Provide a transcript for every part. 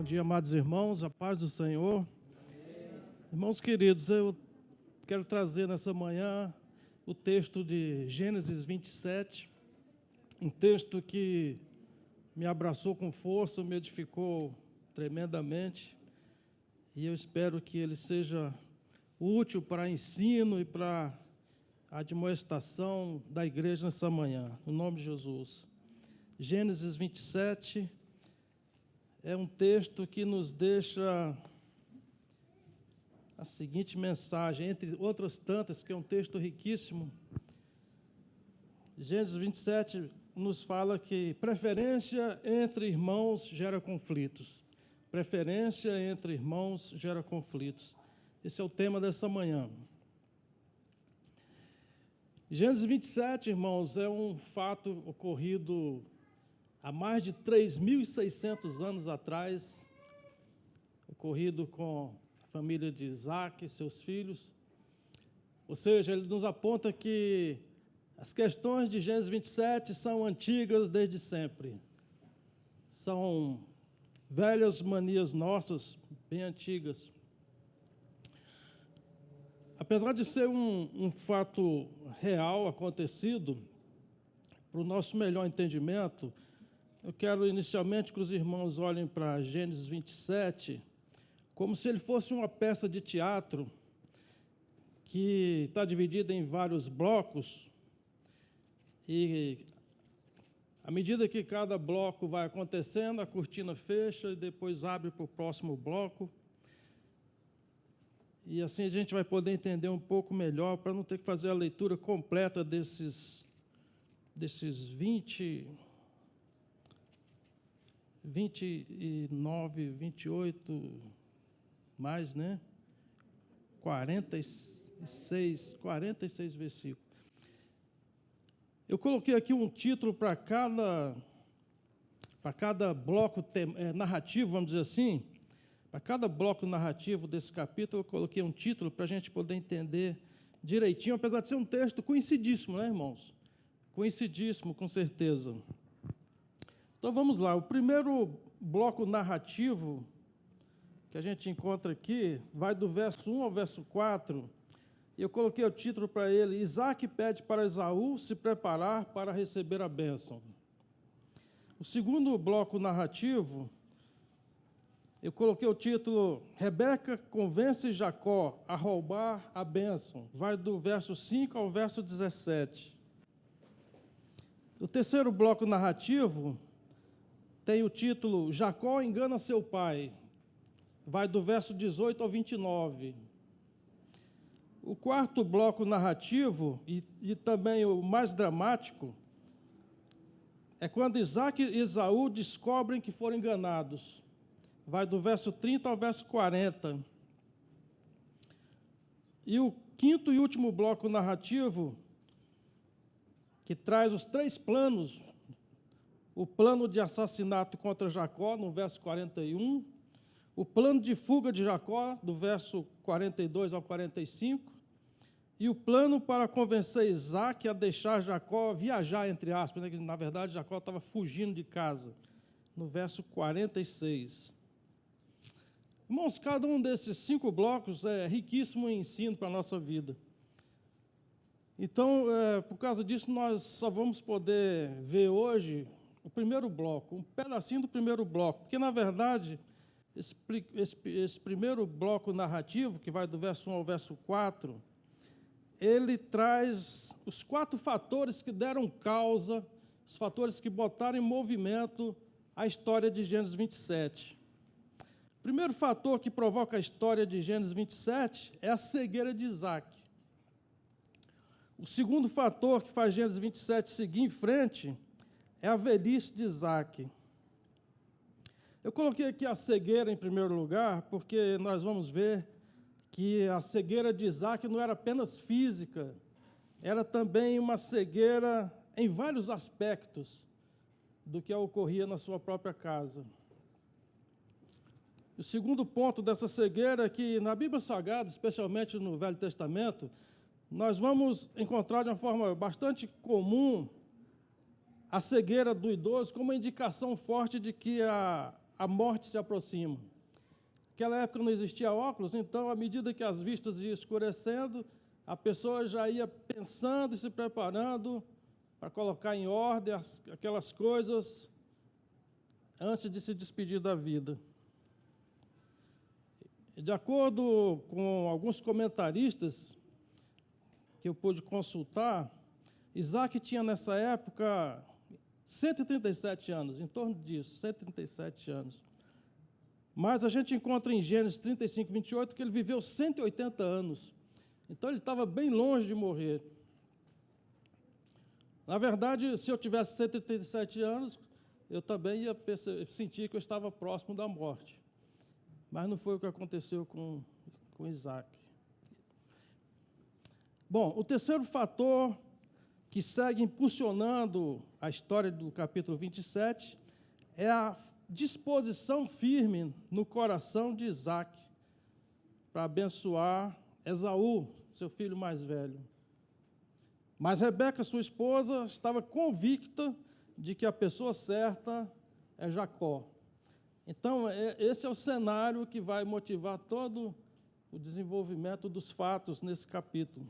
Bom dia, amados irmãos, a paz do Senhor. Irmãos queridos, eu quero trazer nessa manhã o texto de Gênesis 27, um texto que me abraçou com força, me edificou tremendamente, e eu espero que ele seja útil para ensino e para a admoestação da igreja nessa manhã, no nome de Jesus. Gênesis 27 é um texto que nos deixa a seguinte mensagem, entre outras tantas, que é um texto riquíssimo. Gênesis 27 nos fala que preferência entre irmãos gera conflitos. Preferência entre irmãos gera conflitos. Esse é o tema dessa manhã. Gênesis 27, irmãos, é um fato ocorrido há mais de 3.600 anos atrás, ocorrido com a família de Isaac e seus filhos. Ou seja, ele nos aponta que as questões de Gênesis 27 são antigas desde sempre. São velhas manias nossas, bem antigas. Apesar de ser um fato real acontecido, para o nosso melhor entendimento, eu quero inicialmente que os irmãos olhem para Gênesis 27 como se ele fosse uma peça de teatro que está dividida em vários blocos e, à medida que cada bloco vai acontecendo, a cortina fecha e depois abre para o próximo bloco. E assim a gente vai poder entender um pouco melhor, para não ter que fazer a leitura completa desses 29, 28, mais, né? 46 versículos. Eu coloquei aqui um título para cada bloco narrativo, vamos dizer assim. Para cada bloco narrativo desse capítulo, eu coloquei um título para a gente poder entender direitinho, apesar de ser um texto conhecidíssimo, né, irmãos? Conhecidíssimo, com certeza. Então, vamos lá. O primeiro bloco narrativo que a gente encontra aqui vai do verso 1 ao verso 4. E eu coloquei o título para ele: Isaac pede para Esaú se preparar para receber a bênção. O segundo bloco narrativo, eu coloquei o título: Rebeca convence Jacó a roubar a bênção. Vai do verso 5 ao verso 17. O terceiro bloco narrativo tem o título: Jacó engana seu pai. Vai do verso 18 ao 29. O quarto bloco narrativo, e também o mais dramático, é quando Isaac e Esaú descobrem que foram enganados. Vai do verso 30 ao verso 40. E o quinto e último bloco narrativo, que traz os três planos: o plano de assassinato contra Jacó, no verso 41, o plano de fuga de Jacó, do verso 42 ao 45, e o plano para convencer Isaac a deixar Jacó viajar, entre aspas, né, que na verdade Jacó estava fugindo de casa, no verso 46. Irmãos, cada um desses 5 blocos é riquíssimo em ensino para a nossa vida. Então, por causa disso, nós só vamos poder ver hoje o primeiro bloco, um pedacinho do primeiro bloco, porque, na verdade, esse primeiro bloco narrativo, que vai do verso 1 ao verso 4, ele traz os 4 fatores que deram causa, os fatores que botaram em movimento a história de Gênesis 27. O primeiro fator que provoca a história de Gênesis 27 é a cegueira de Isaac. O segundo fator que faz Gênesis 27 seguir em frente é a velhice de Isaac. Eu coloquei aqui a cegueira em primeiro lugar, porque nós vamos ver que a cegueira de Isaac não era apenas física, era também uma cegueira em vários aspectos do que ocorria na sua própria casa. O segundo ponto dessa cegueira é que na Bíblia Sagrada, especialmente no Velho Testamento, nós vamos encontrar de uma forma bastante comum a cegueira do idoso como uma indicação forte de que a a morte se aproxima. Naquela época não existia óculos, então, à medida que as vistas iam escurecendo, a pessoa já ia pensando e se preparando para colocar em ordem aquelas coisas antes de se despedir da vida. De acordo com alguns comentaristas que eu pude consultar, Isaac tinha nessa época 137 anos, em torno disso, 137 anos. Mas a gente encontra em Gênesis 35, 28, que ele viveu 180 anos. Então ele estava bem longe de morrer. Na verdade, se eu tivesse 137 anos, eu também ia sentir que eu estava próximo da morte. Mas não foi o que aconteceu com Isaac. Bom, o terceiro fator que segue impulsionando a história do capítulo 27 é a disposição firme no coração de Isaac para abençoar Esaú, seu filho mais velho. Mas Rebeca, sua esposa, estava convicta de que a pessoa certa é Jacó. Então, esse é o cenário que vai motivar todo o desenvolvimento dos fatos nesse capítulo.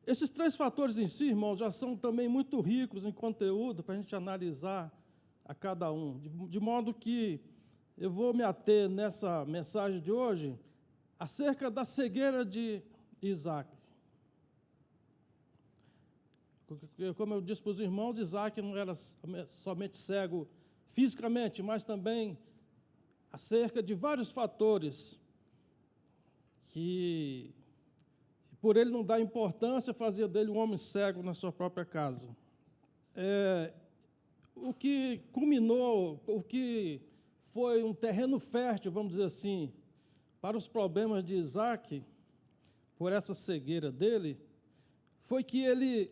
Esses três fatores em si, irmãos, já são também muito ricos em conteúdo para a gente analisar a cada um, de modo que eu vou me ater nessa mensagem de hoje acerca da cegueira de Isaac. Como eu disse para os irmãos, Isaac não era somente cego fisicamente, mas também acerca de vários fatores que, por ele não dar importância, fazia dele um homem cego na sua própria casa. O que culminou, o que foi um terreno fértil, vamos dizer assim, para os problemas de Isaac, por essa cegueira dele, foi que ele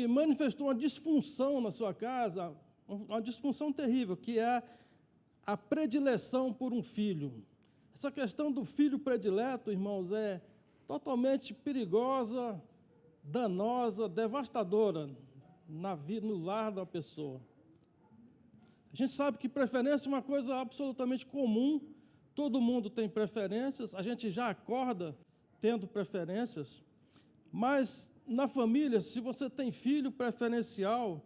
manifestou uma disfunção na sua casa, uma disfunção terrível, que é a predileção por um filho. Essa questão do filho predileto, irmãos, é totalmente perigosa, danosa, devastadora na vida, no lar da pessoa. A gente sabe que preferência é uma coisa absolutamente comum, todo mundo tem preferências, a gente já acorda tendo preferências, mas na família, se você tem filho preferencial,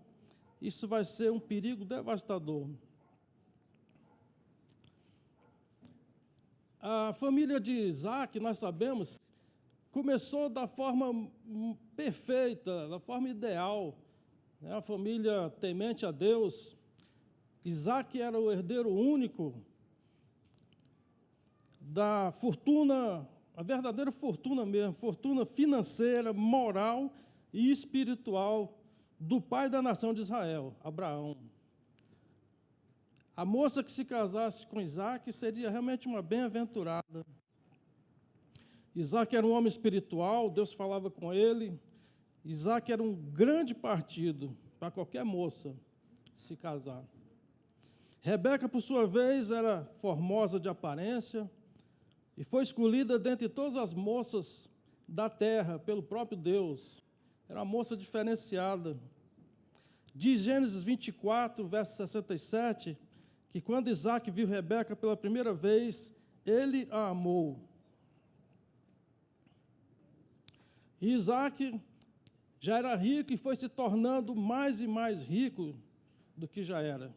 isso vai ser um perigo devastador. A família de Isaac, nós sabemos, começou da forma perfeita, da forma ideal, né? A família temente a Deus. Isaac era o herdeiro único da fortuna, a verdadeira fortuna mesmo, fortuna financeira, moral e espiritual do pai da nação de Israel, Abraão. A moça que se casasse com Isaac seria realmente uma bem-aventurada. Isaac era um homem espiritual, Deus falava com ele. Isaac era um grande partido para qualquer moça se casar. Rebeca, por sua vez, era formosa de aparência e foi escolhida dentre todas as moças da terra pelo próprio Deus. Era uma moça diferenciada. Diz Gênesis 24, verso 67, que quando Isaac viu Rebeca pela primeira vez, ele a amou. E Isaac já era rico e foi se tornando mais e mais rico do que já era,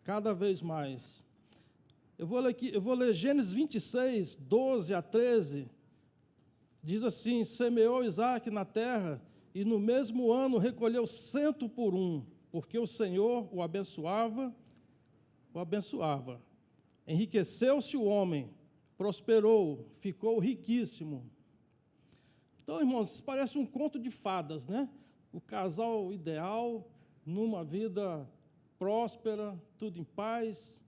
cada vez mais. Eu vou ler Gênesis 26, 12 a 13. Diz assim: semeou Isaac na terra e no mesmo ano recolheu 100 por um, porque o Senhor o abençoava. Enriqueceu-se o homem, prosperou, ficou riquíssimo. Então, irmãos, parece um conto de fadas, né? O casal ideal, numa vida próspera, tudo em paz.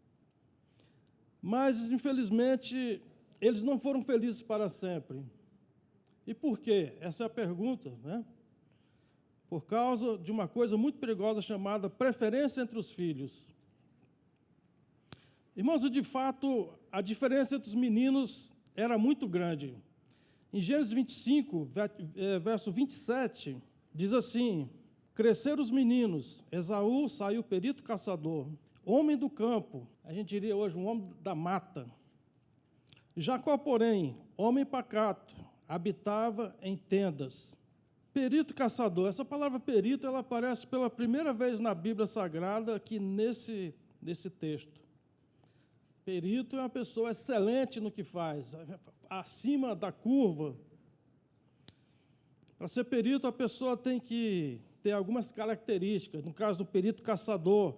Mas, infelizmente, eles não foram felizes para sempre. E por quê? Essa é a pergunta, né? Por causa de uma coisa muito perigosa chamada preferência entre os filhos. Irmãos, de fato, a diferença entre os meninos era muito grande. Em Gênesis 25, verso 27, diz assim: Cresceram os meninos. Esaú saiu perito caçador. Homem do campo, a gente diria hoje um homem da mata. Jacó, porém, homem pacato, habitava em tendas. Perito caçador. Essa palavra perito, ela aparece pela primeira vez na Bíblia Sagrada aqui nesse texto. Perito é uma pessoa excelente no que faz, acima da curva. Para ser perito, a pessoa tem que ter algumas características. No caso do perito caçador,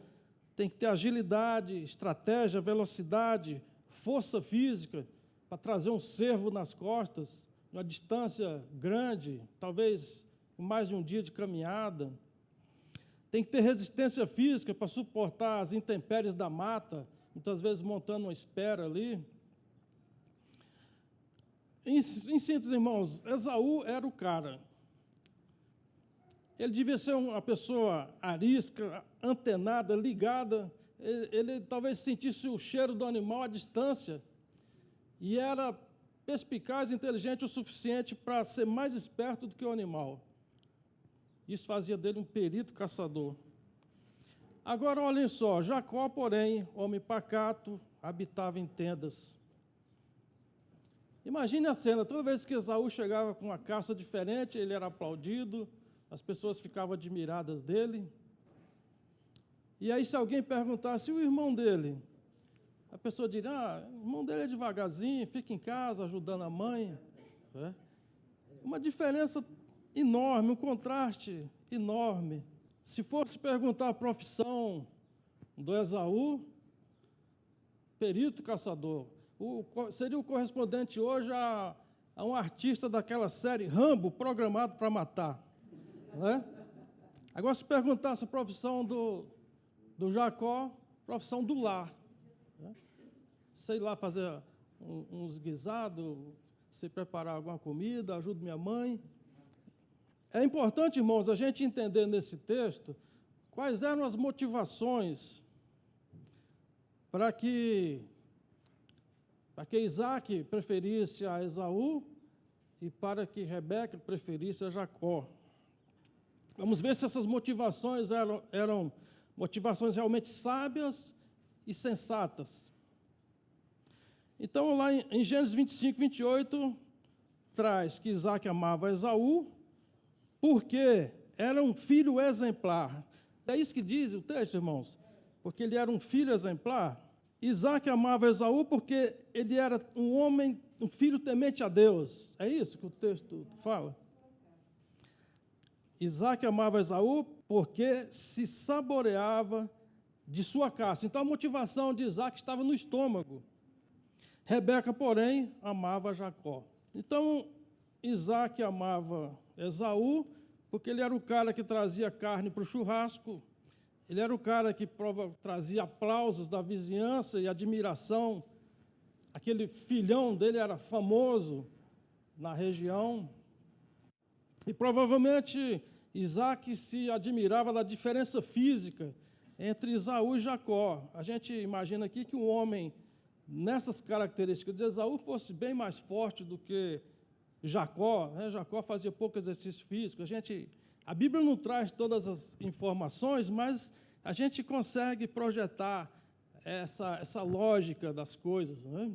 tem que ter agilidade, estratégia, velocidade, força física, para trazer um cervo nas costas, uma distância grande, talvez mais de um dia de caminhada. Tem que ter resistência física para suportar as intempéries da mata, muitas vezes montando uma espera ali. Em síntese, irmãos, Esaú era o cara. Ele devia ser uma pessoa arisca, antenada, ligada. Ele talvez sentisse o cheiro do animal à distância e era perspicaz e inteligente o suficiente para ser mais esperto do que o animal. Isso fazia dele um perito caçador. Agora, olhem só, Jacó, porém, homem pacato, habitava em tendas. Imagine a cena, toda vez que Esaú chegava com uma caça diferente, ele era aplaudido, as pessoas ficavam admiradas dele. E aí, se alguém perguntasse, o irmão dele? A pessoa diria, o irmão dele é devagarzinho, fica em casa, ajudando a mãe. É. Uma diferença enorme, um contraste enorme. Se fosse perguntar a profissão do Esaú, perito caçador, seria o correspondente hoje a um artista daquela série Rambo, programado para matar. Né? Agora, se perguntasse a profissão do Jacó, profissão do lar. Né? Sei lá fazer uns guisados, sei preparar alguma comida, ajudo minha mãe. É importante, irmãos, a gente entender nesse texto quais eram as motivações para que Isaac preferisse a Esaú e para que Rebeca preferisse a Jacó. Vamos ver se essas motivações eram motivações realmente sábias e sensatas. Então, lá em Gênesis 25, 28, traz que Isaac amava Esaú, porque era um filho exemplar. É isso que diz o texto, irmãos? Porque ele era um filho exemplar. Isaac amava Esaú porque ele era um homem, um filho temente a Deus. É isso que o texto fala? Isaac amava Esaú porque se saboreava de sua caça. Então a motivação de Isaac estava no estômago. Rebeca, porém, amava Jacó. Então, Isaac amava Esaú, porque ele era o cara que trazia carne para o churrasco, ele era o cara que trazia aplausos da vizinhança e admiração. Aquele filhão dele era famoso na região. E provavelmente Isaac se admirava da diferença física entre Esaú e Jacó. A gente imagina aqui que um homem nessas características de Esaú fosse bem mais forte do que Jacó, né? Jacó fazia pouco exercício físico. A Bíblia não traz todas as informações, mas a gente consegue projetar essa lógica das coisas, né?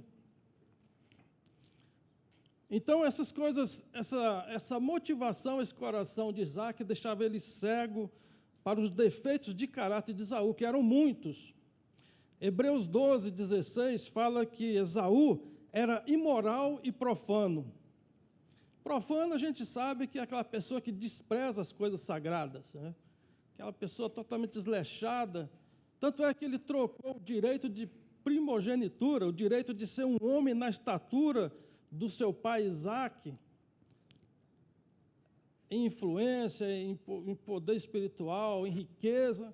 Então, essas coisas, essa motivação, esse coração de Isaac deixava ele cego para os defeitos de caráter de Esaú, que eram muitos. Hebreus 12, 16 fala que Esaú era imoral e profano. Profano, a gente sabe que é aquela pessoa que despreza as coisas sagradas, né? Aquela pessoa totalmente desleixada. Tanto é que ele trocou o direito de primogenitura, o direito de ser um homem na estatura do seu pai Isaac, em influência, em poder espiritual, em riqueza.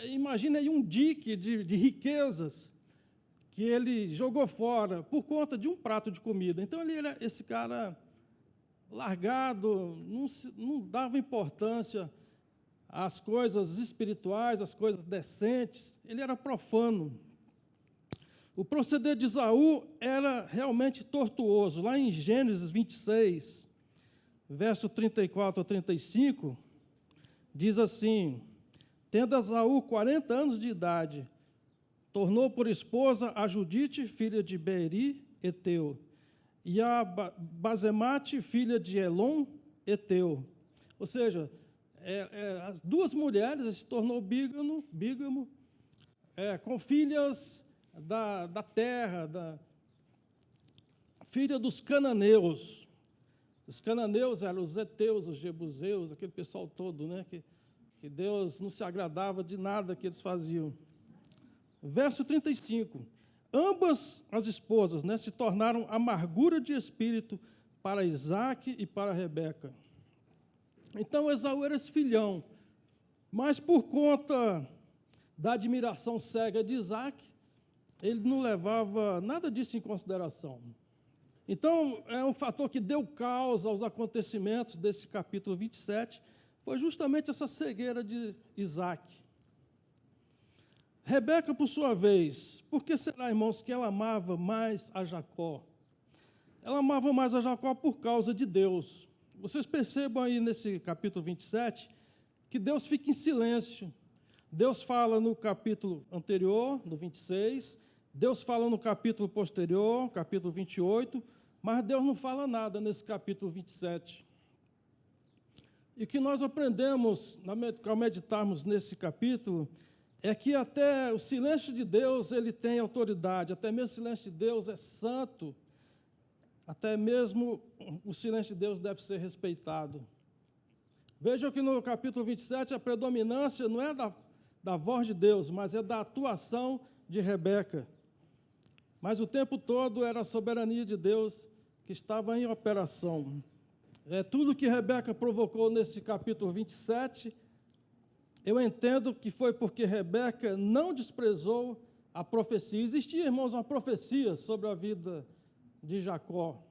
Imagina aí um dique de riquezas que ele jogou fora por conta de um prato de comida. Então, ele era esse cara largado, não dava importância às coisas espirituais, às coisas decentes. Ele era profano. O proceder de Esaú era realmente tortuoso. Lá em Gênesis 26, verso 34 a 35, diz assim: tendo Esaú 40 anos de idade, tornou por esposa a Judite, filha de Beeri, Eteu, e a Basemate, filha de Elon, Eteu. Ou seja, as duas mulheres se tornou bígamo, com filhas da terra, filha dos cananeus. Os cananeus eram os heteus, os jebuseus, aquele pessoal todo, né, que Deus não se agradava de nada que eles faziam. Verso 35. Ambas as esposas, né, se tornaram amargura de espírito para Isaque e para Rebeca. Então, Esaú era esse filhão, mas por conta da admiração cega de Isaque, ele não levava nada disso em consideração. Então, é um fator que deu causa aos acontecimentos desse capítulo 27, foi justamente essa cegueira de Isaque. Rebeca, por sua vez, por que será, irmãos, que ela amava mais a Jacó? Ela amava mais a Jacó por causa de Deus. Vocês percebam aí nesse capítulo 27 que Deus fica em silêncio. Deus fala no capítulo anterior, no 26, Deus fala no capítulo posterior, capítulo 28, mas Deus não fala nada nesse capítulo 27. E o que nós aprendemos ao meditarmos nesse capítulo é que até o silêncio de Deus, ele tem autoridade, até mesmo o silêncio de Deus é santo, até mesmo o silêncio de Deus deve ser respeitado. Vejam que no capítulo 27 a predominância não é da voz de Deus, mas é da atuação de Rebeca. Mas o tempo todo era a soberania de Deus que estava em operação. Tudo que Rebeca provocou nesse capítulo 27, eu entendo que foi porque Rebeca não desprezou a profecia. Existia, irmãos, uma profecia sobre a vida de Jacó.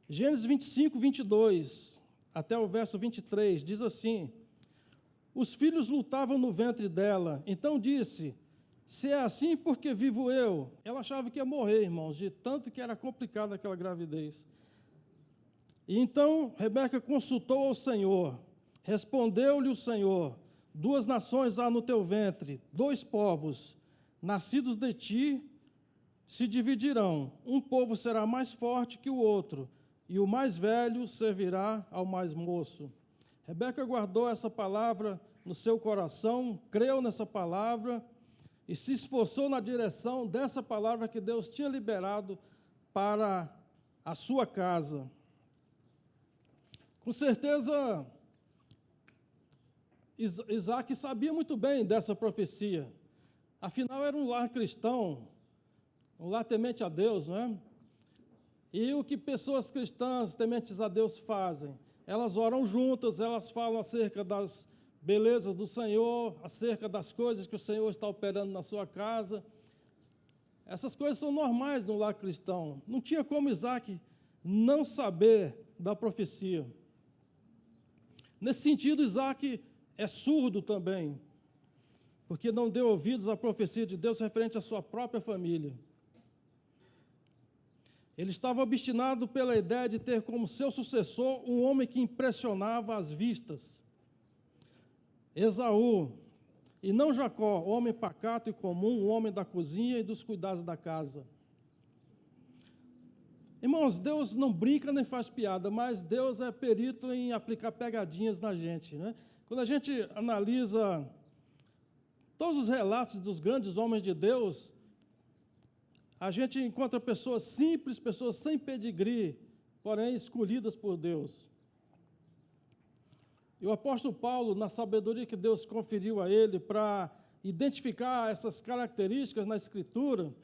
Gênesis 25, 22, até o verso 23, diz assim: os filhos lutavam no ventre dela, então disse: se é assim, por que vivo eu? Ela achava que ia morrer, irmãos, de tanto que era complicada aquela gravidez. E então Rebeca consultou ao Senhor, respondeu-lhe o Senhor: duas nações há no teu ventre, dois povos, nascidos de ti, se dividirão. Um povo será mais forte que o outro, e o mais velho servirá ao mais moço. Rebeca guardou essa palavra no seu coração, creu nessa palavra e se esforçou na direção dessa palavra que Deus tinha liberado para a sua casa. Com certeza, Isaque sabia muito bem dessa profecia. Afinal, era um lar cristão, um lar temente a Deus, não é? E o que pessoas cristãs tementes a Deus fazem? Elas oram juntas, elas falam acerca das belezas do Senhor, acerca das coisas que o Senhor está operando na sua casa. Essas coisas são normais no lar cristão. Não tinha como Isaque não saber da profecia. Nesse sentido, Isaque é surdo também, porque não deu ouvidos à profecia de Deus referente à sua própria família. Ele estava obstinado pela ideia de ter como seu sucessor um homem que impressionava as vistas. Esaú, e não Jacó, homem pacato e comum, um homem da cozinha e dos cuidados da casa. Irmãos, Deus não brinca nem faz piada, mas Deus é perito em aplicar pegadinhas na gente, né? Quando a gente analisa todos os relatos dos grandes homens de Deus, a gente encontra pessoas simples, pessoas sem pedigree, porém escolhidas por Deus. E o apóstolo Paulo, na sabedoria que Deus conferiu a ele para identificar essas características na Escritura,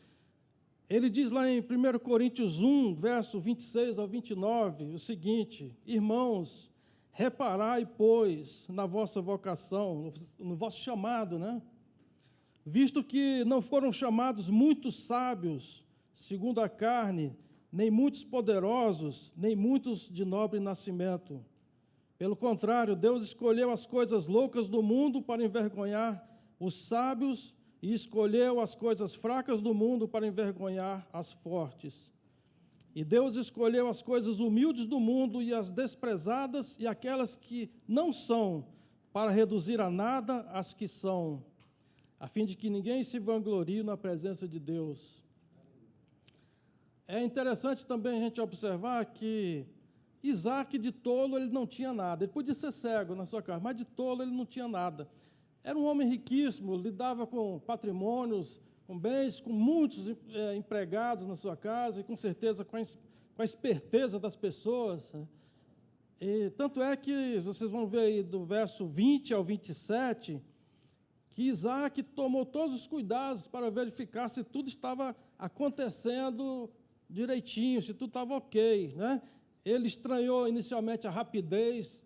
ele diz lá em 1 Coríntios 1, verso 26 ao 29, o seguinte: irmãos, reparai, pois, na vossa vocação, no vosso chamado, né? Visto que não foram chamados muitos sábios, segundo a carne, nem muitos poderosos, nem muitos de nobre nascimento. Pelo contrário, Deus escolheu as coisas loucas do mundo para envergonhar os sábios e escolheu as coisas fracas do mundo para envergonhar as fortes. E Deus escolheu as coisas humildes do mundo e as desprezadas e aquelas que não são, para reduzir a nada as que são, a fim de que ninguém se vanglorie na presença de Deus. É interessante também a gente observar que Isaac, de tolo, ele não tinha nada. Ele podia ser cego na sua casa, mas de tolo ele não tinha nada. Era um homem riquíssimo, lidava com patrimônios, com bens, com muitos empregados na sua casa e, com certeza, com a esperteza das pessoas. E tanto é que vocês vão ver aí do verso 20 ao 27, que Isaac tomou todos os cuidados para verificar se tudo estava acontecendo direitinho, se tudo estava ok, né? Ele estranhou inicialmente a rapidez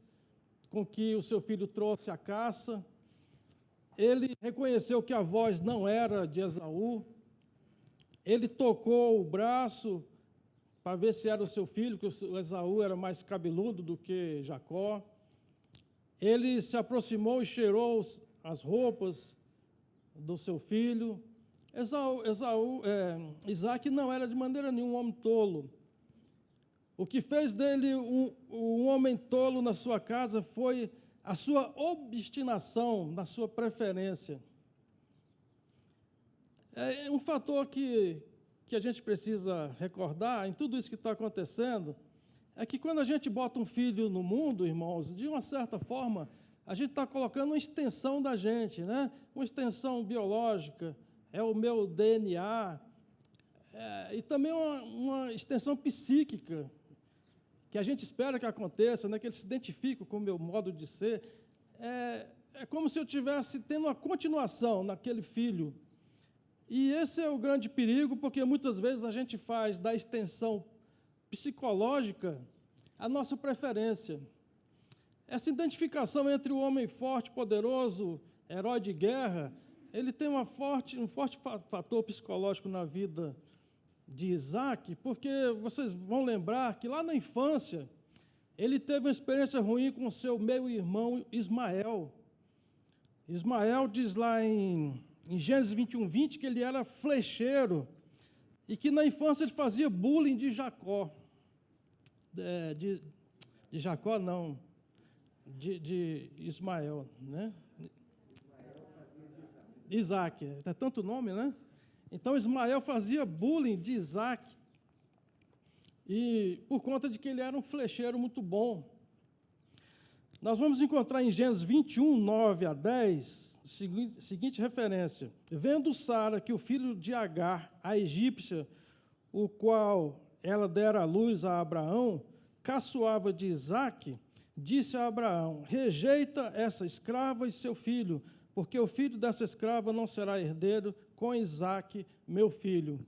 com que o seu filho trouxe a caça. Ele reconheceu que a voz não era de Esaú. Ele tocou o braço para ver se era o seu filho, que o Esaú era mais cabeludo do que Jacó. Ele se aproximou e cheirou as roupas do seu filho. Isaac não era de maneira nenhuma um homem tolo. O que fez dele um homem tolo na sua casa foi a sua obstinação na sua preferência. É um fator que a gente precisa recordar em tudo isso que está acontecendo, é que quando a gente bota um filho no mundo, irmãos, de uma certa forma, a gente está colocando uma extensão da gente, né? Uma extensão biológica, é o meu DNA, e também uma extensão psíquica, que a gente espera que aconteça, né? Que ele se identifique com o meu modo de ser. É como se eu estivesse tendo uma continuação naquele filho. E esse é o grande perigo, porque muitas vezes a gente faz da extensão psicológica a nossa preferência. Essa identificação entre o homem forte, poderoso, herói de guerra, ele tem um forte fator psicológico na vida de Isaac, porque vocês vão lembrar que lá na infância, ele teve uma experiência ruim com o seu meio-irmão Ismael. Ismael diz lá em Gênesis 21:20 que ele era flecheiro e que na infância ele fazia bullying de Jacó. De Jacó, não, de Ismael, né? Isaac, é tanto nome, né? Então Ismael fazia bullying de Isaac, e por conta de que ele era um flecheiro muito bom. Nós vamos encontrar em Gênesis 21:9-10, seguinte referência: vendo Sara que o filho de Agar, a egípcia, o qual ela dera à luz a Abraão, caçoava de Isaque, disse a Abraão: rejeita essa escrava e seu filho, porque o filho dessa escrava não será herdeiro com Isaque, meu filho.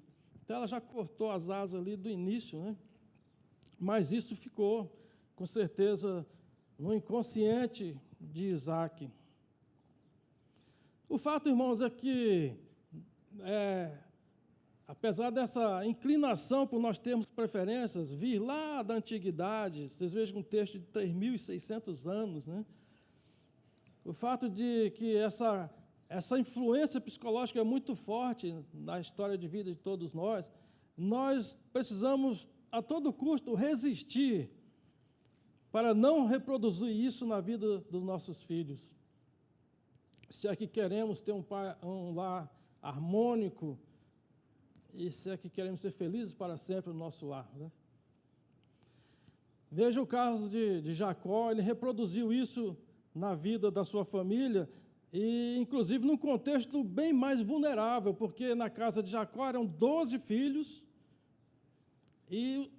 Então ela já cortou as asas ali do início, né? Mas isso ficou, com certeza, no inconsciente de Isaque. O fato, irmãos, é que, apesar dessa inclinação por nós termos preferências, vir lá da antiguidade, vocês vejam um texto de 3.600 anos, né? O fato de que essa influência psicológica é muito forte na história de vida de todos nós precisamos, a todo custo, resistir para não reproduzir isso na vida dos nossos filhos. Se é que queremos ter um lar harmônico, e se é que queremos ser felizes para sempre no nosso lar, né? Veja o caso de Jacó, ele reproduziu isso na vida da sua família, e inclusive num contexto bem mais vulnerável, porque na casa de Jacó eram 12 filhos, e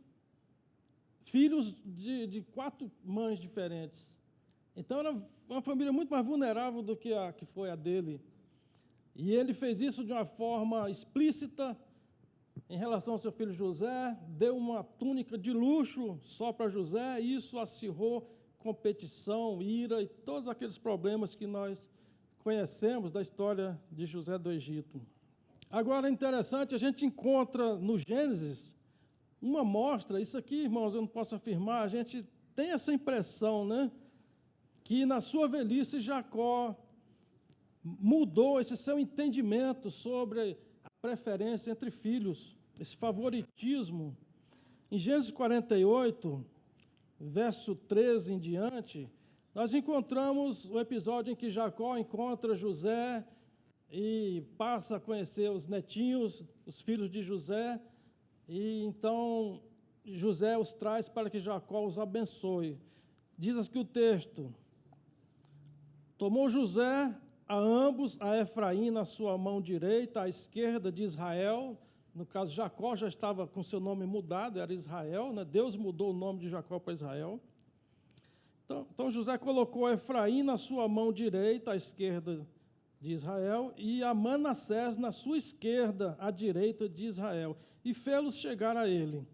filhos de 4 mães diferentes. Então era uma família muito mais vulnerável do que a que foi a dele. E ele fez isso de uma forma explícita em relação ao seu filho José, deu uma túnica de luxo só para José, e isso acirrou competição, ira e todos aqueles problemas que nós conhecemos da história de José do Egito. Agora é interessante, a gente encontra no Gênesis uma mostra, isso aqui, irmãos, eu não posso afirmar, a gente tem essa impressão, né, que na sua velhice Jacó mudou esse seu entendimento sobre a preferência entre filhos, esse favoritismo. Em Gênesis 48, verso 13 em diante, nós encontramos o episódio em que Jacó encontra José e passa a conhecer os netinhos, os filhos de José, e então José os traz para que Jacó os abençoe. Diz aqui o texto: tomou José a ambos, a Efraim na sua mão direita, à esquerda de Israel. No caso, Jacó já estava com seu nome mudado, era Israel, né? Deus mudou o nome de Jacó para Israel. Então José colocou a Efraim na sua mão direita, à esquerda de Israel, e a Manassés na sua esquerda, à direita de Israel, e fê-los chegar a ele.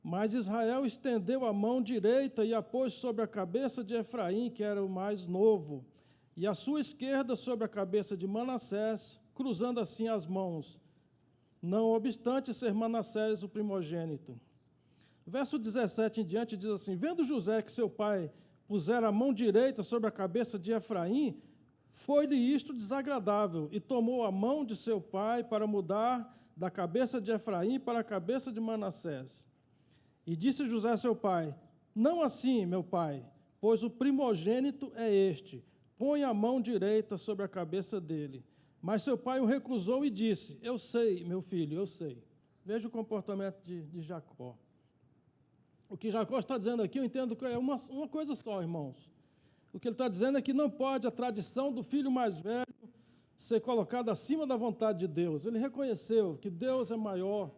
Mas Israel estendeu a mão direita e a pôs sobre a cabeça de Efraim, que era o mais novo, e a sua esquerda sobre a cabeça de Manassés, cruzando assim as mãos, não obstante ser Manassés o primogênito. Verso 17 em diante diz assim: vendo José que seu pai pusera a mão direita sobre a cabeça de Efraim, foi-lhe isto desagradável, e tomou a mão de seu pai para mudar da cabeça de Efraim para a cabeça de Manassés. E disse José a seu pai: não assim, meu pai, pois o primogênito é este, põe a mão direita sobre a cabeça dele. Mas seu pai o recusou e disse: eu sei, meu filho, eu sei. Veja o comportamento de Jacó. O que Jacó está dizendo aqui, eu entendo que é uma coisa só, irmãos. O que ele está dizendo é que não pode a tradição do filho mais velho ser colocada acima da vontade de Deus. Ele reconheceu que Deus é maior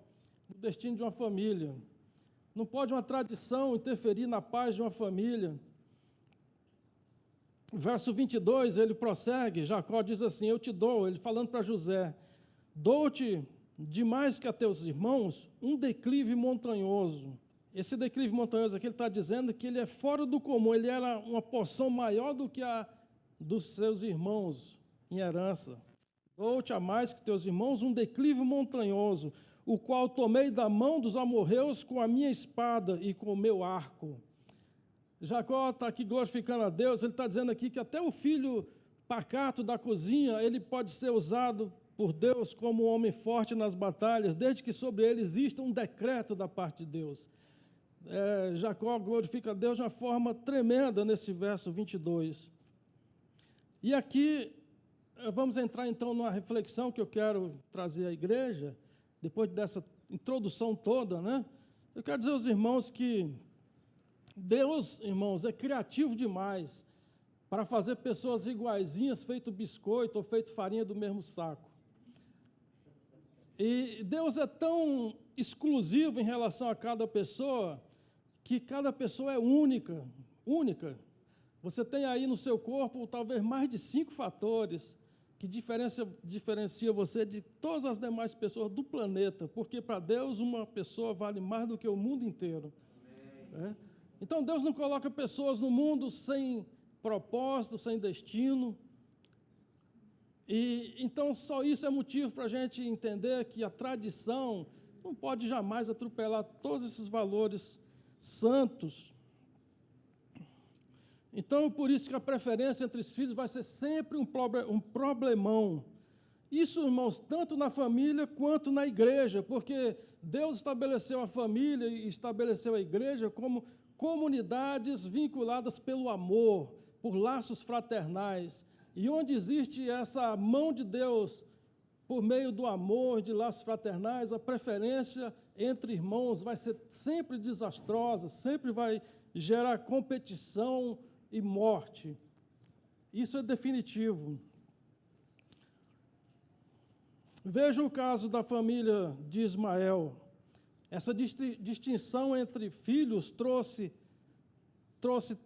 no destino de uma família. Não pode uma tradição interferir na paz de uma família. Verso 22, ele prossegue, Jacó diz assim: eu te dou, ele falando para José, dou-te de mais que a teus irmãos um declive montanhoso. Esse declive montanhoso aqui, ele está dizendo que ele é fora do comum, ele era uma porção maior do que a dos seus irmãos em herança. Dou-te a mais que teus irmãos um declive montanhoso, o qual tomei da mão dos amorreus com a minha espada e com o meu arco. Jacó está aqui glorificando a Deus, ele está dizendo aqui que até o filho pacato da cozinha, ele pode ser usado por Deus como um homem forte nas batalhas, desde que sobre ele exista um decreto da parte de Deus. Jacó glorifica a Deus de uma forma tremenda nesse verso 22. E aqui, vamos entrar então numa reflexão que eu quero trazer à igreja, depois dessa introdução toda, né? Eu quero dizer aos irmãos que Deus, irmãos, é criativo demais para fazer pessoas iguaizinhas, feito biscoito ou feito farinha do mesmo saco. E Deus é tão exclusivo em relação a cada pessoa, que cada pessoa é única, única. Você tem aí no seu corpo talvez mais de 5 fatores que diferencia você de todas as demais pessoas do planeta, porque para Deus uma pessoa vale mais do que o mundo inteiro. Então Deus não coloca pessoas no mundo sem propósito, sem destino. E então só isso é motivo para a gente entender que a tradição não pode jamais atropelar todos esses valores santos. Então, por isso que a preferência entre os filhos vai ser sempre um problemão. Isso, irmãos, tanto na família quanto na igreja, porque Deus estabeleceu a família e estabeleceu a igreja como comunidades vinculadas pelo amor, por laços fraternais. E onde existe essa mão de Deus por meio do amor, de laços fraternais, a preferência entre irmãos vai ser sempre desastrosa, sempre vai gerar competição e morte. Isso é definitivo. Veja o caso da família de Ismael. Essa distinção entre filhos trouxe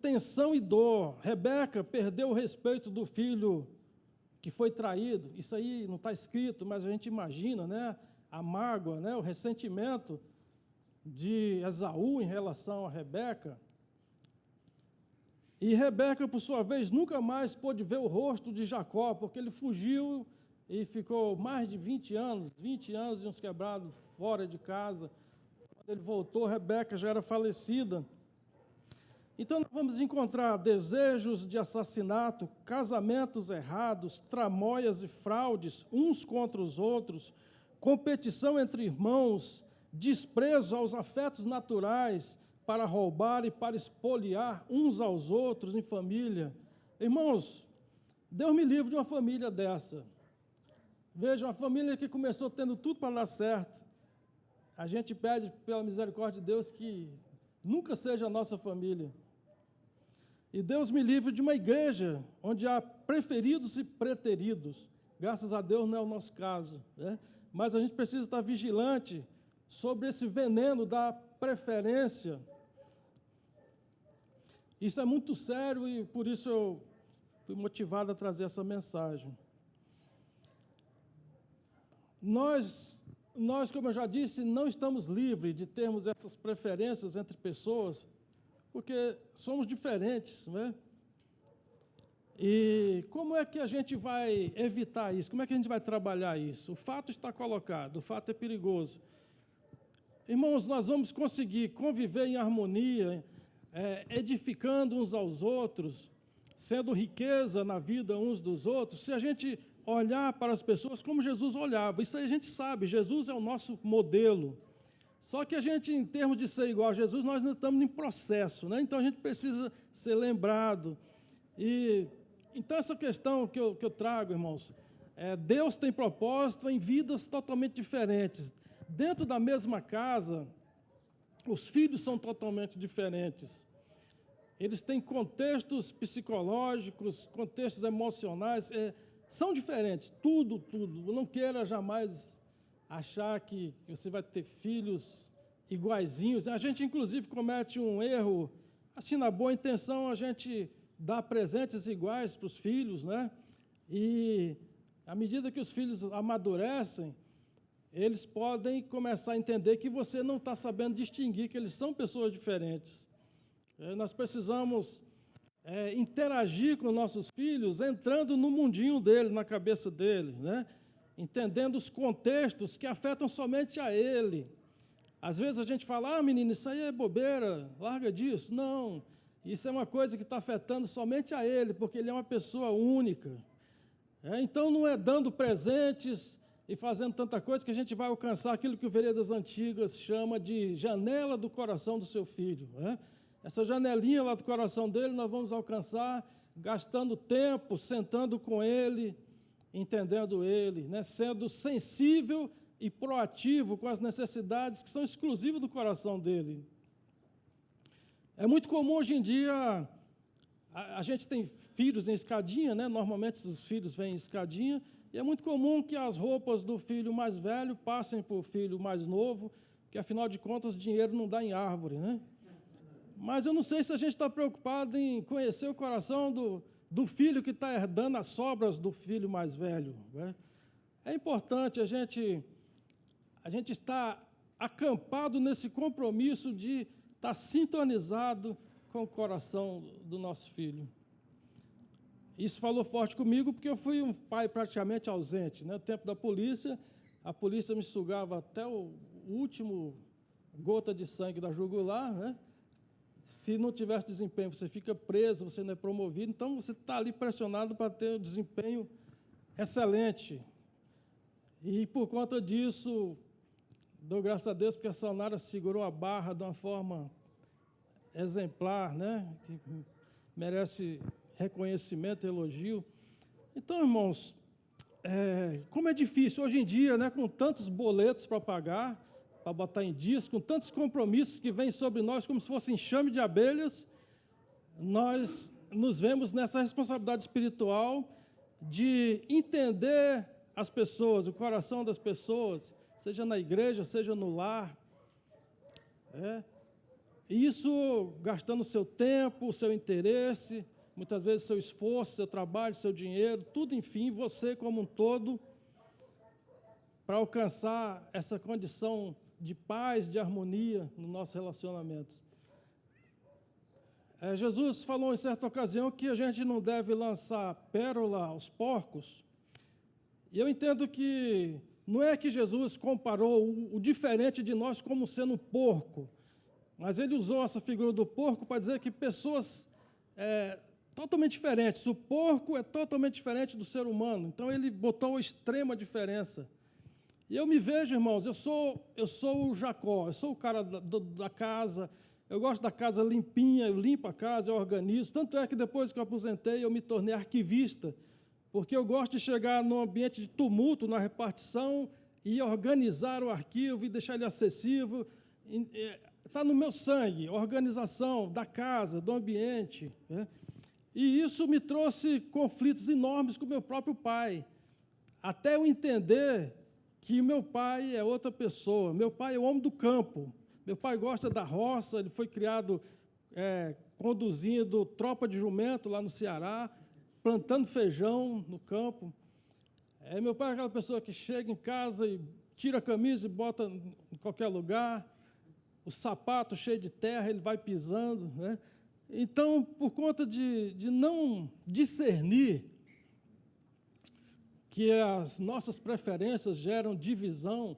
tensão e dor. Rebeca perdeu o respeito do filho que foi traído. Isso aí não está escrito, mas a gente imagina, né? A mágoa, né? O ressentimento de Esaú em relação a Rebeca. E Rebeca, por sua vez, nunca mais pôde ver o rosto de Jacó, porque ele fugiu e ficou mais de 20 anos e uns quebrados fora de casa. Quando ele voltou, Rebeca já era falecida. Então, nós vamos encontrar desejos de assassinato, casamentos errados, tramóias e fraudes uns contra os outros, competição entre irmãos, desprezo aos afetos naturais, para roubar e para espoliar uns aos outros em família. Irmãos, Deus me livre de uma família dessa. Veja, uma família que começou tendo tudo para dar certo. A gente pede, pela misericórdia de Deus, que nunca seja a nossa família. E Deus me livre de uma igreja onde há preferidos e preteridos. Graças a Deus não é o nosso caso, né? Mas a gente precisa estar vigilante sobre esse veneno da preferência. Isso é muito sério e por isso eu fui motivado a trazer essa mensagem. Nós, como eu já disse, não estamos livres de termos essas preferências entre pessoas, porque somos diferentes, não é? E como é que a gente vai evitar isso? Como é que a gente vai trabalhar isso? O fato está colocado, o fato é perigoso. Irmãos, nós vamos conseguir conviver em harmonia, edificando uns aos outros, sendo riqueza na vida uns dos outros, se a gente olhar para as pessoas como Jesus olhava. Isso aí a gente sabe, Jesus é o nosso modelo. Só que a gente, em termos de ser igual a Jesus, nós ainda estamos em processo, né? Então a gente precisa ser lembrado. Então essa questão que eu trago, irmãos, Deus tem propósito em vidas totalmente diferentes. Dentro da mesma casa, os filhos são totalmente diferentes. Eles têm contextos psicológicos, contextos emocionais, são diferentes, tudo. Não queira jamais achar que você vai ter filhos iguaizinhos. A gente, inclusive, comete um erro, assim, na boa intenção, a gente dá presentes iguais para os filhos, né? E, à medida que os filhos amadurecem, eles podem começar a entender que você não está sabendo distinguir, que eles são pessoas diferentes. Nós precisamos interagir com nossos filhos, entrando no mundinho dele, na cabeça dele, né? Entendendo os contextos que afetam somente a ele. Às vezes a gente fala, menino, isso aí é bobeira, larga disso. Não, isso é uma coisa que está afetando somente a ele, porque ele é uma pessoa única. Então não é dando presentes e fazendo tanta coisa que a gente vai alcançar aquilo que o Veredas Antigas chama de janela do coração do seu filho, né? Essa janelinha lá do coração dele nós vamos alcançar gastando tempo, sentando com ele, entendendo ele, né? Sendo sensível e proativo com as necessidades que são exclusivas do coração dele. É muito comum hoje em dia, a gente tem filhos em escadinha, né? Normalmente os filhos vêm em escadinha, e é muito comum que as roupas do filho mais velho passem para o filho mais novo, que afinal de contas dinheiro não dá em árvore, né? Mas eu não sei se a gente está preocupado em conhecer o coração do filho que está herdando as sobras do filho mais velho, né? É importante a gente estar acampado nesse compromisso de estar sintonizado com o coração do nosso filho. Isso falou forte comigo porque eu fui um pai praticamente ausente, né? No tempo da polícia, a polícia me sugava até o último gota de sangue da jugular, né? Se não tivesse desempenho, você fica preso, você não é promovido, então você está ali pressionado para ter um desempenho excelente. E por conta disso, dou graças a Deus porque a Sonara segurou a barra de uma forma exemplar, né? Que merece reconhecimento, elogio. Então, irmãos, como é difícil hoje em dia, né? Com tantos boletos para pagar, para botar em dias, com tantos compromissos que vêm sobre nós como se fosse enxame de abelhas, nós nos vemos nessa responsabilidade espiritual de entender as pessoas, o coração das pessoas, seja na igreja, seja no lar. Isso gastando seu tempo, seu interesse, muitas vezes seu esforço, seu trabalho, seu dinheiro, tudo, enfim, você como um todo, para alcançar essa condição de paz, de harmonia no nosso relacionamento. Jesus falou em certa ocasião que a gente não deve lançar pérola aos porcos. E eu entendo que não é que Jesus comparou o diferente de nós como sendo um porco, mas ele usou essa figura do porco para dizer que pessoas totalmente diferentes. O porco é totalmente diferente do ser humano. Então ele botou a extrema diferença. E eu me vejo, irmãos, eu sou o Jacó, eu sou o cara da casa, Eu gosto da casa limpinha, eu limpo a casa, eu organizo. Tanto é que depois que eu aposentei, eu me tornei arquivista, porque eu gosto de chegar num ambiente de tumulto na repartição e organizar o arquivo e deixar ele acessível. Está no meu sangue, organização da casa, do ambiente, né? E isso me trouxe conflitos enormes com o meu próprio pai, até eu entender que meu pai é outra pessoa. Meu pai é o homem do campo. Meu pai gosta da roça, ele foi criado conduzindo tropa de jumento lá no Ceará, plantando feijão no campo. Meu pai é aquela pessoa que chega em casa e tira a camisa e bota em qualquer lugar, o sapato cheio de terra, ele vai pisando, né? Então, por conta de não discernir que as nossas preferências geram divisão,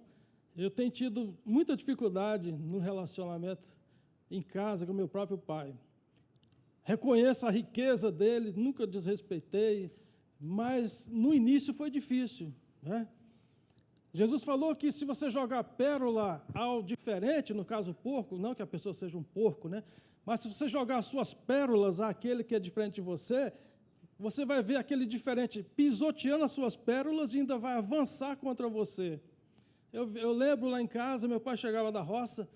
eu tenho tido muita dificuldade no relacionamento em casa com meu próprio pai. Reconheço a riqueza dele, nunca desrespeitei, mas no início foi difícil, né? Jesus falou que se você jogar pérola ao diferente, no caso porco, não que a pessoa seja um porco, né? Mas se você jogar suas pérolas àquele que é diferente de você, você vai ver aquele diferente pisoteando as suas pérolas e ainda vai avançar contra você. Eu lembro lá em casa, meu pai chegava da roça,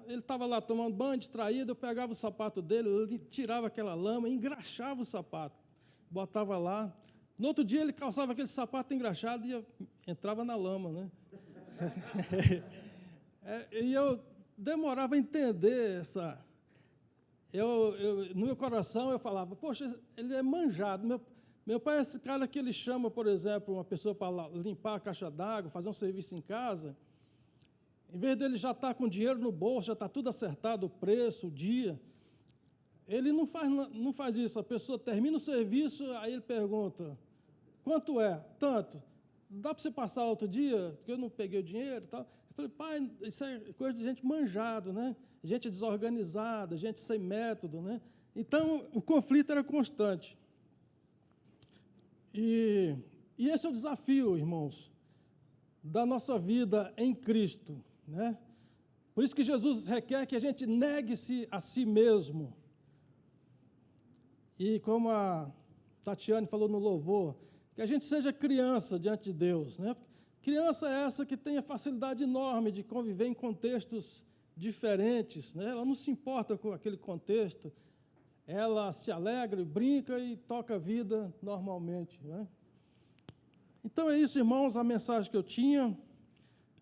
ele estava lá tomando banho, distraído, eu pegava o sapato dele, ele tirava aquela lama, engraxava o sapato, botava lá. No outro dia ele calçava aquele sapato engraxado e entrava na lama, né? E eu demorava a entender essa... no meu coração eu falava, poxa, ele é manjado. Meu pai é esse cara que ele chama, por exemplo, uma pessoa para limpar a caixa d'água, fazer um serviço em casa. Em vez dele já estar com dinheiro no bolso, já está tudo acertado, o preço, o dia, ele não faz isso. A pessoa termina o serviço, aí ele pergunta, quanto é? Tanto. Dá para você passar outro dia? Porque eu não peguei o dinheiro e tal. Eu falei, pai, isso é coisa de gente manjado, né? Gente desorganizada, gente sem método, né? Então, o conflito era constante. E esse é o desafio, irmãos, da nossa vida em Cristo, né? Por isso que Jesus requer que a gente negue-se a si mesmo. E como a Tatiane falou no louvor, que a gente seja criança diante de Deus, né? Criança é essa que tem a facilidade enorme de conviver em contextos diferentes, né? Ela não se importa com aquele contexto, ela se alegra, brinca e toca a vida normalmente, né? Então é isso, irmãos, a mensagem que eu tinha.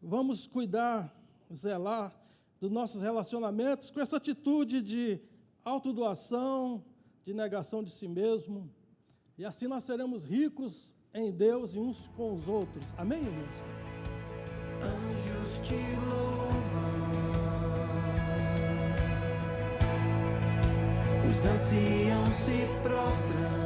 Vamos cuidar, zelar dos nossos relacionamentos com essa atitude de autodoação, de negação de si mesmo, e assim nós seremos ricos em Deus e uns com os outros. Amém, irmãos? Anjos te louvam, os anciãos se prostram.